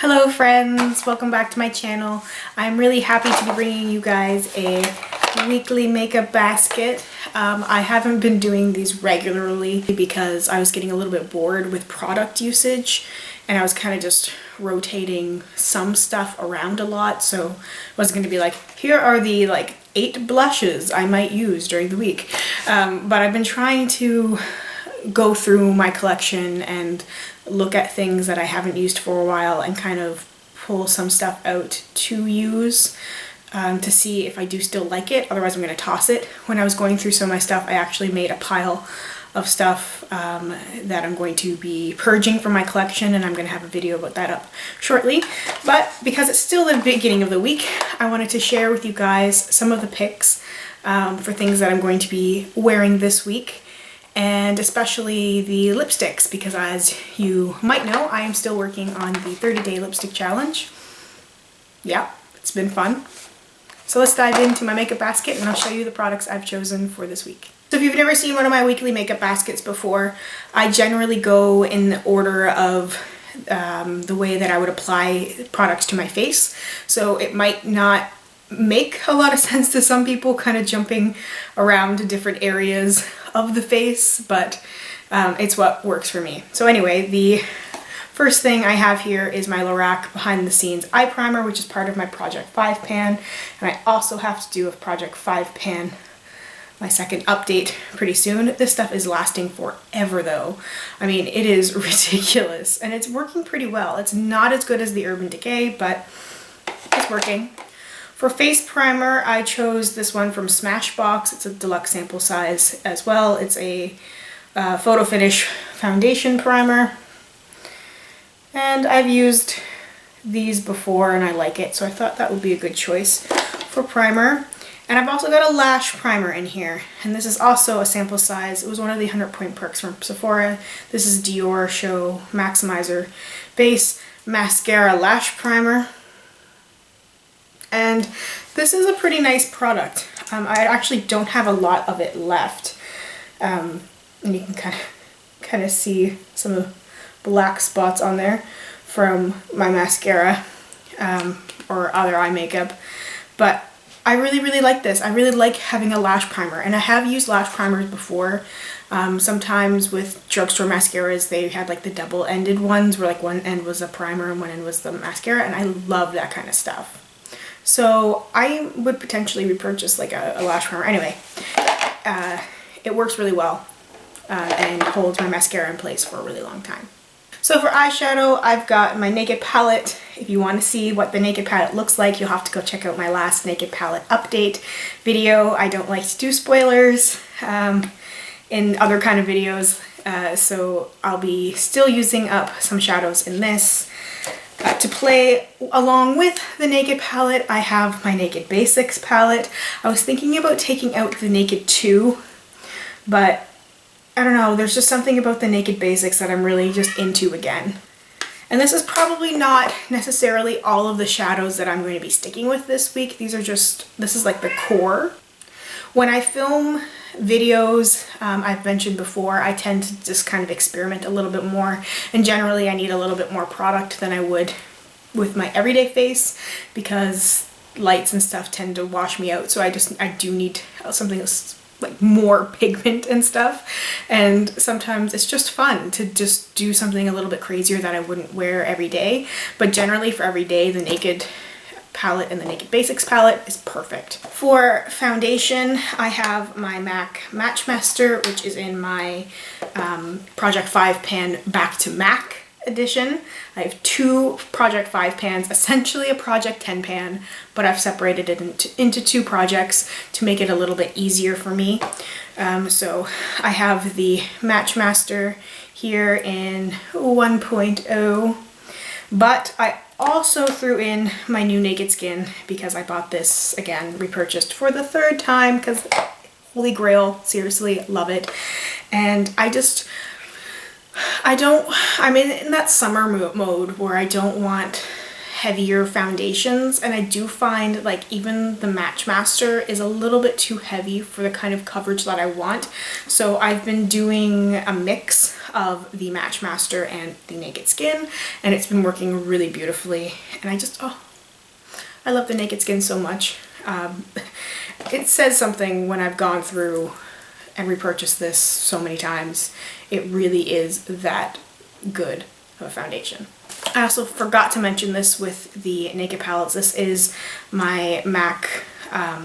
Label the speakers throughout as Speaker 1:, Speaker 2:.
Speaker 1: Hello friends, welcome back to my channel. I'm really happy to be bringing you guys a weekly makeup basket. I haven't been doing these regularly because I was getting a little bit bored with product usage and I was kind of just rotating some stuff around a lot, so I wasn't going to be like, here are the 8 blushes I might use during the week. But I've been trying to go through my collection and look at things that I haven't used for a while and kind of pull some stuff out to use to see if I do still like it. Otherwise I'm going to toss it. When I was going through some of my stuff, I actually made a pile of stuff that I'm going to be purging from my collection, and I'm going to have a video about that up shortly. But because it's still the beginning of the week, I wanted to share with you guys some of the picks for things that I'm going to be wearing this week. And especially the lipsticks, because as you might know, I am still working on the 30-day lipstick challenge. Yeah, it's been fun. So let's dive into my makeup basket and I'll show you the products I've chosen for this week. So if you've never seen one of my weekly makeup baskets before, I generally go in the order of the way that I would apply products to my face. So it might not make a lot of sense to some people, kind of jumping around to different areas of the face, but it's what works for me. So anyway, the first thing I have here is my Lorac Behind the Scenes Eye Primer, which is part of my Project 5 pan, and I also have to do a Project 5 pan, my second update, pretty soon. This stuff is lasting forever though. I mean, it is ridiculous, and it's working pretty well. It's not as good as the Urban Decay, but it's working. For face primer, I chose this one from Smashbox. It's a deluxe sample size as well. It's a Photo Finish foundation primer. And I've used these before and I like it, so I thought that would be a good choice for primer. And I've also got a lash primer in here, and this is also a sample size. It was one of the 100-point perks from Sephora. This is Dior Show Maximizer Base Mascara Lash Primer. And this is a pretty nice product. I actually don't have a lot of it left. And you can kind of see some of the black spots on there from my mascara or other eye makeup. But I really like this. I really like having a lash primer, and I have used lash primers before. Sometimes with drugstore mascaras, they had like the double-ended ones where like one end was a primer and one end was the mascara, and I love that kind of stuff. So I would potentially repurchase like a lash primer. Anyway, it works really well and holds my mascara in place for a really long time. So for eyeshadow, I've got my Naked palette. If you want to see what the Naked palette looks like, you'll have to go check out my last Naked palette update video. I don't like to do spoilers in other kind of videos, so I'll be still using up some shadows in this. To play along with the Naked palette, I have my Naked Basics palette. I was thinking about taking out the Naked 2, but I don't know, there's just something about the Naked Basics that I'm really just into again. And this is probably not necessarily all of the shadows that I'm going to be sticking with this week. This is like the core. When I film videos, I've mentioned before, I tend to just kind of experiment a little bit more, and generally I need a little bit more product than I would with my everyday face because lights and stuff tend to wash me out, so I do need something that's like more pigment and stuff, and sometimes it's just fun to just do something a little bit crazier that I wouldn't wear every day. But generally for every day, the Naked palette and the Naked Basics palette is perfect. For foundation, I have my MAC Match Master, which is in my Project 5 pan Back to MAC edition. I have 2 Project 5 pans, essentially a Project 10 pan, but I've separated it into 2 projects to make it a little bit easier for me. So I have the Match Master here in 1.0, but I also threw in my new Naked Skin because I bought this, again, repurchased for the 3rd time because holy grail, seriously, love it. And I'm in that summer mode where I don't want heavier foundations, and I do find like even the Match Master is a little bit too heavy for the kind of coverage that I want. So I've been doing a mix of the Match Master and the Naked Skin, and it's been working really beautifully. And I just, oh, I love the Naked Skin so much. It says something when I've gone through and repurchased this so many times. It really is that good of a foundation. I also forgot to mention this with the Naked palettes. This is my MAC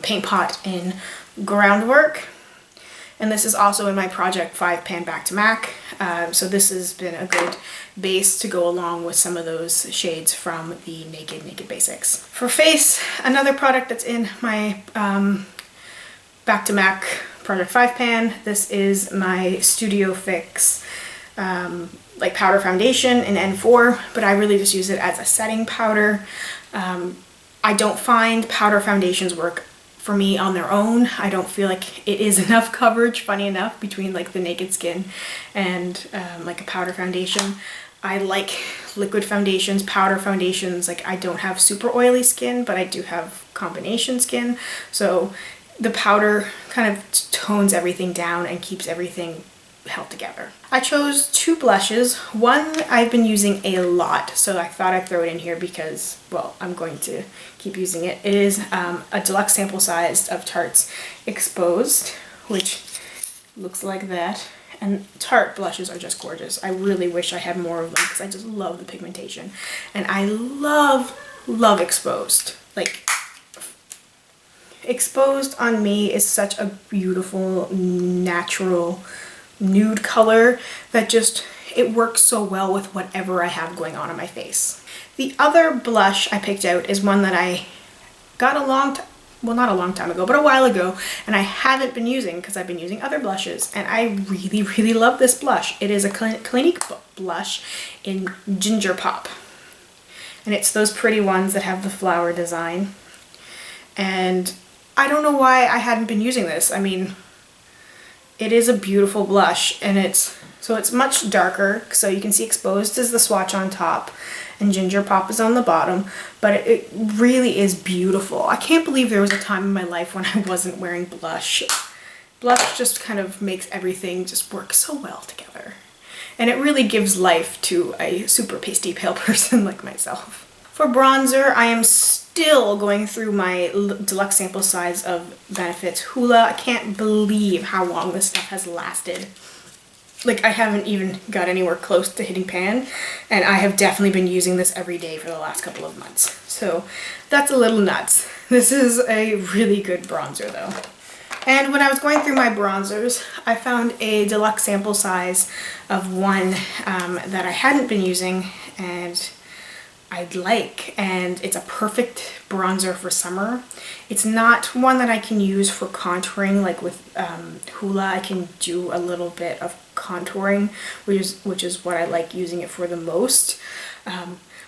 Speaker 1: paint pot in Groundwork, and this is also in my Project 5 Pan Back to MAC. So this has been a good base to go along with some of those shades from the Naked Basics. For face, another product that's in my Back to MAC Project 5 Pan. This is my Studio Fix like powder foundation in N4, but I really just use it as a setting powder. I don't find powder foundations work for me on their own. I don't feel like it is enough coverage, funny enough, between like the Naked Skin and like a powder foundation. I like liquid foundations, powder foundations. Like, I don't have super oily skin, but I do have combination skin. So the powder kind of tones everything down and keeps everything held together. I chose two blushes. One I've been using a lot, so I thought I'd throw it in here because, well, I'm going to keep using it. It is a deluxe sample size of Tarte's Exposed, which looks like that. And Tarte blushes are just gorgeous. I really wish I had more of them because I just love the pigmentation. And I love Exposed. Like, Exposed on me is such a beautiful, natural nude color that just, it works so well with whatever I have going on my face. The other blush I picked out is one that I got well, not a long time ago, but a while ago, and I haven't been using because I've been using other blushes, and I really love this blush. It is a Clinique blush in Ginger Pop, and it's those pretty ones that have the flower design. And I don't know why I hadn't been using this. I mean, it is a beautiful blush, and it's much darker, so you can see Exposed is the swatch on top and Ginger Pop is on the bottom, but it really is beautiful. I can't believe there was a time in my life when I wasn't wearing blush. Blush just kind of makes everything just work so well together, and it really gives life to a super pasty pale person like myself. For bronzer, I am still going through my deluxe sample size of Benefit's Hoola. I can't believe how long this stuff has lasted. Like, I haven't even got anywhere close to hitting pan, and I have definitely been using this every day for the last couple of months. So that's a little nuts. This is a really good bronzer though. And when I was going through my bronzers, I found a deluxe sample size of one that I hadn't been using and I'd like, and it's a perfect bronzer for summer. It's not one that I can use for contouring like with Hoola. I can do a little bit of contouring, which is what I like using it for the most.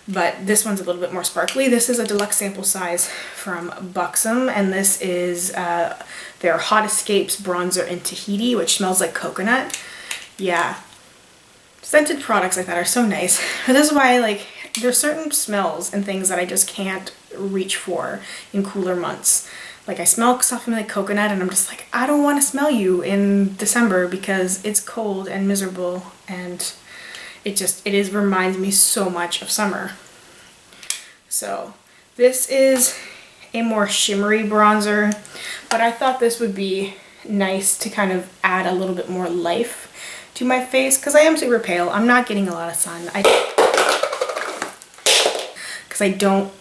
Speaker 1: But this one's a little bit more sparkly. This is a deluxe sample size from Buxom, and this is their Hot Escapes bronzer in Tahiti, which smells like coconut. Yeah, scented products like that are so nice. And this is why, like, there's certain smells and things that I just can't reach for in cooler months. Like, I smell something like coconut and I'm just like, I don't want to smell you in December because it's cold and miserable, and it reminds me so much of summer. So this is a more shimmery bronzer, but I thought this would be nice to kind of add a little bit more life to my face because I am super pale. I'm not getting a lot of sun. Because I don't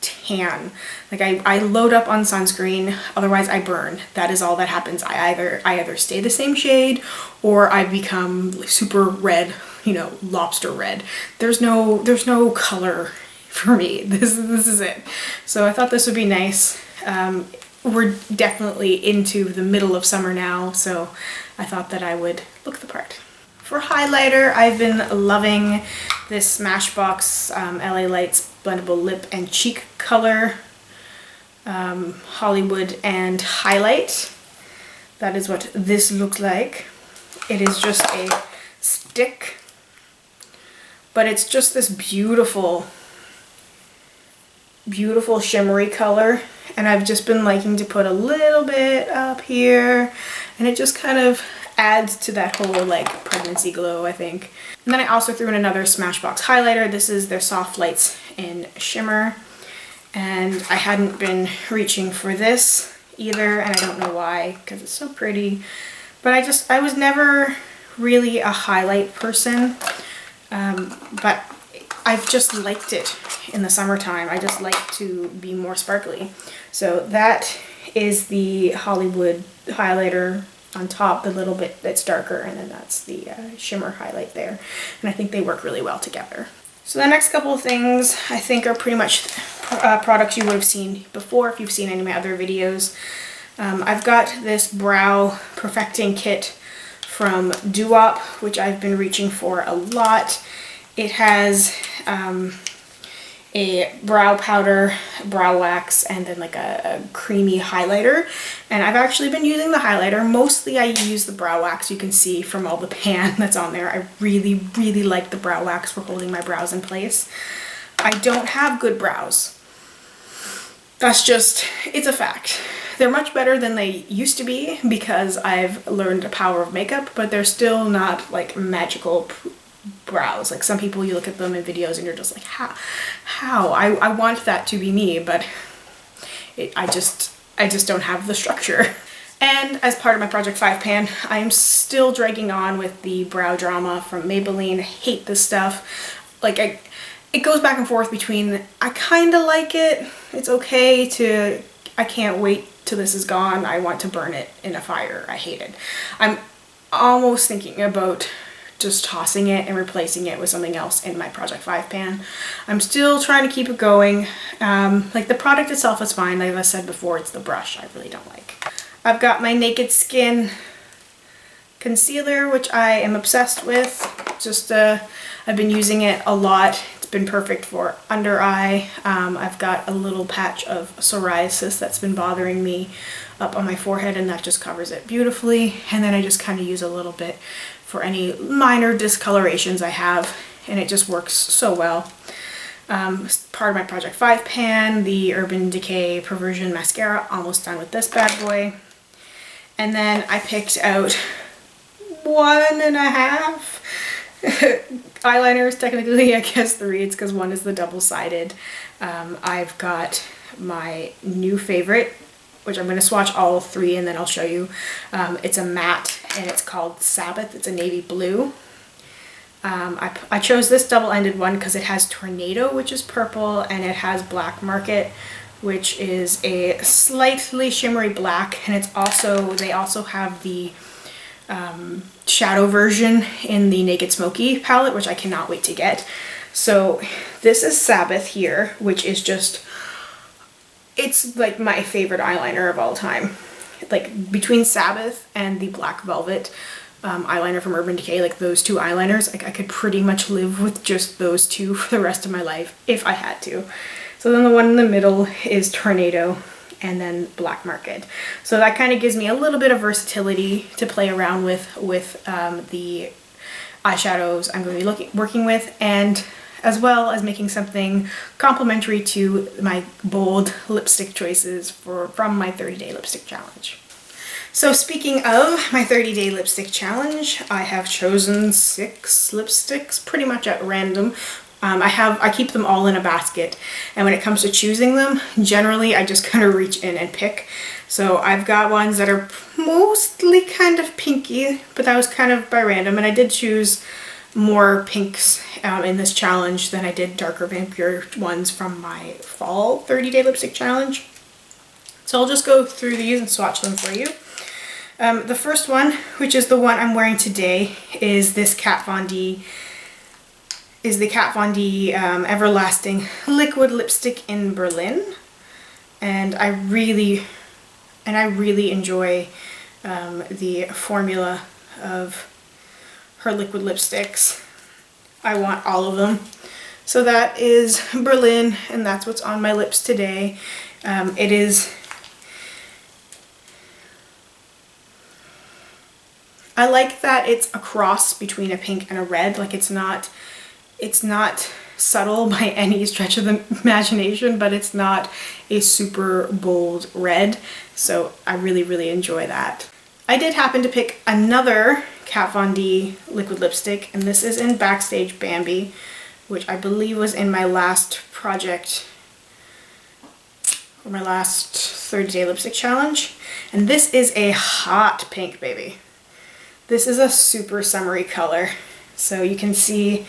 Speaker 1: tan. Like, I load up on sunscreen, otherwise I burn. That is all that happens. I either stay the same shade or I become super red, you know, lobster red. There's no color for me. This is it. So I thought this would be nice. We're definitely into the middle of summer now, so I thought that I would look the part. For highlighter, I've been loving this Smashbox LA Lights Blendable Lip and Cheek Color Hollywood and Highlight. That is what this looks like. It is just a stick, but it's just this beautiful beautiful shimmery color, and I've just been liking to put a little bit up here, and it just kind of adds to that whole like pregnancy glow, I think. And then I also threw in another Smashbox highlighter. This is their Soft Lights in Shimmer, and I hadn't been reaching for this either, and I don't know why, because it's so pretty. But I was never really a highlight person, but I've just liked it in the summertime. I just like to be more sparkly. So that is the Hollywood highlighter on top, the little bit that's darker, and then that's the shimmer highlight there. And I think they work really well together. So the next couple of things I think are pretty much products you would have seen before if you've seen any of my other videos. I've got this brow perfecting kit from Doo-Wop, which I've been reaching for a lot. It has a brow powder, brow wax, and then like a creamy highlighter. And I've actually been using the highlighter. Mostly I use the brow wax. You can see from all the pan that's on there. I really, really like the brow wax for holding my brows in place. I don't have good brows. That's just, it's a fact. They're much better than they used to be because I've learned the power of makeup, but they're still not like magical brows. Like some people, you look at them in videos and you're just like, how? I want that to be me, but I just don't have the structure. And as part of my Project 5 pan, I am still dragging on with the Brow Drama from Maybelline. I hate this stuff. Like it goes back and forth between, I kind of like it, it's okay, to I can't wait till this is gone, I want to burn it in a fire, I hate it. I'm almost thinking about just tossing it and replacing it with something else in my Project 5 pan. I'm still trying to keep it going. Like the product itself is fine. Like I said before, it's the brush I really don't like. I've got my Naked Skin concealer, which I am obsessed with. Just I've been using it a lot. It's been perfect for under eye. I've got a little patch of psoriasis that's been bothering me up on my forehead, and that just covers it beautifully. And then I just kind of use a little bit for any minor discolorations I have, and it just works so well. Part of my Project 5 pan, the Urban Decay Perversion Mascara, almost done with this bad boy. And then I picked out 1.5 eyeliners, technically I guess 3, it's because one is the double-sided. I've got my new favorite, which I'm going to swatch all 3 and then I'll show you. It's a matte and it's called Sabbath. It's a navy blue. I chose this double-ended one because it has Tornado, which is purple, and it has Black Market, which is a slightly shimmery black, and it's also, they also have the shadow version in the Naked Smoky palette, which I cannot wait to get. So this is Sabbath here, which is just, it's like my favorite eyeliner of all time. Like between Sabbath and the Black Velvet eyeliner from Urban Decay, like those 2 eyeliners, like I could pretty much live with just those 2 for the rest of my life if I had to. So then the one in the middle is Tornado, and then Black Market. So that kind of gives me a little bit of versatility to play around with the eyeshadows I'm going to be working with, and as well as making something complementary to my bold lipstick choices from my 30-day lipstick challenge. So speaking of my 30-day lipstick challenge, I have chosen 6 lipsticks pretty much at random. I keep them all in a basket, and when it comes to choosing them, generally I just kind of reach in and pick. So I've got ones that are mostly kind of pinky, but that was kind of by random, and I did choose more pinks in this challenge than I did darker vampire ones from my fall 30-day lipstick challenge. So I'll just go through these and swatch them for you. The first one, which is the one I'm wearing today, is this Kat Von D. The Kat Von D Everlasting Liquid Lipstick in Berlin, and I really enjoy the formula of her liquid lipsticks. I want all of them. So that is Berlin, and that's what's on my lips today. It is, I like that it's a cross between a pink and a red. Like it's not subtle by any stretch of the imagination, but it's not a super bold red, so I really enjoy that. I did happen to pick another Kat Von D liquid lipstick, and this is in Backstage Bambi, which I believe was in my last project, or my last 30-day lipstick challenge. And this is a hot pink, baby. This is a super summery color. So you can see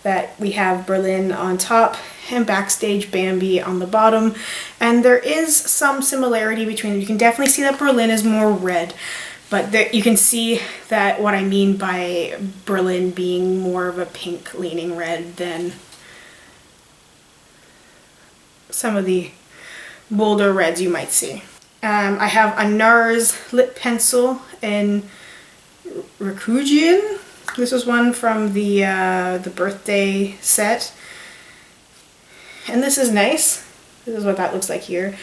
Speaker 1: that we have Berlin on top and Backstage Bambi on the bottom. And there is some similarity between them. You can definitely see that Berlin is more red, but there, you can see that what I mean by Berlin being more of a pink leaning red than some of the bolder reds you might see. I have a NARS lip pencil in Rakujian. This was one from the birthday set. And this is nice. This is what that looks like here.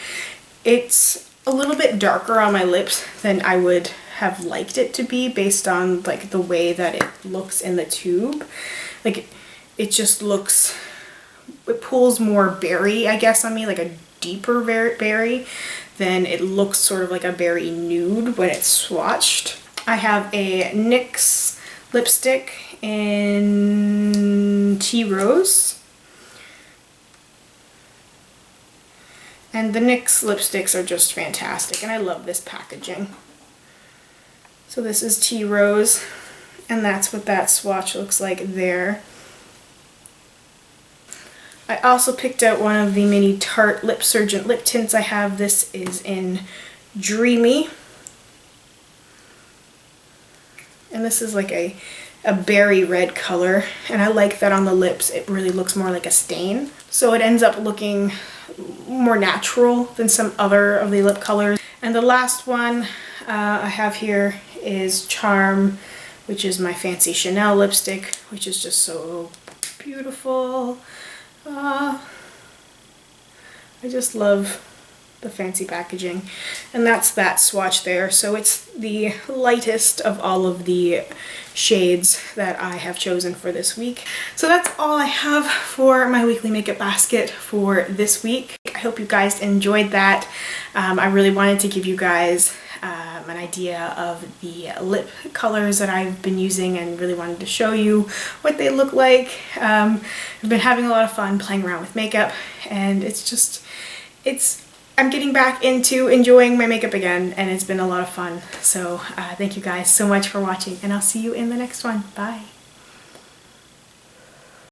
Speaker 1: It's a little bit darker on my lips than I would have liked it to be based on like the way that it looks in the tube. Like it just looks, it pulls more berry, I guess, on me, like a deeper berry, than it looks sort of like a berry nude when it's swatched. I have a NYX lipstick in Tea Rose. And the NYX lipsticks are just fantastic, and I love this packaging. So this is Tea Rose, and that's what that swatch looks like there. I also picked out one of the mini Tarte Lip Surgent lip tints I have. This is in Dreamy. And this is like a berry red color, and I like that on the lips. It really looks more like a stain. So it ends up looking more natural than some other of the lip colors. And the last one I have here is Charm, which is my fancy Chanel lipstick, which is just so beautiful. I just love the fancy packaging, and that's that swatch there. So it's the lightest of all of the shades that I have chosen for this week. So that's all I have for my weekly makeup basket for this week. I hope you guys enjoyed that. I really wanted to give you guys an idea of the lip colors that I've been using, and really wanted to show you what they look like. I've been having a lot of fun playing around with makeup, and I'm getting back into enjoying my makeup again, and it's been a lot of fun. So thank you guys so much for watching, and I'll see you in the next one. Bye.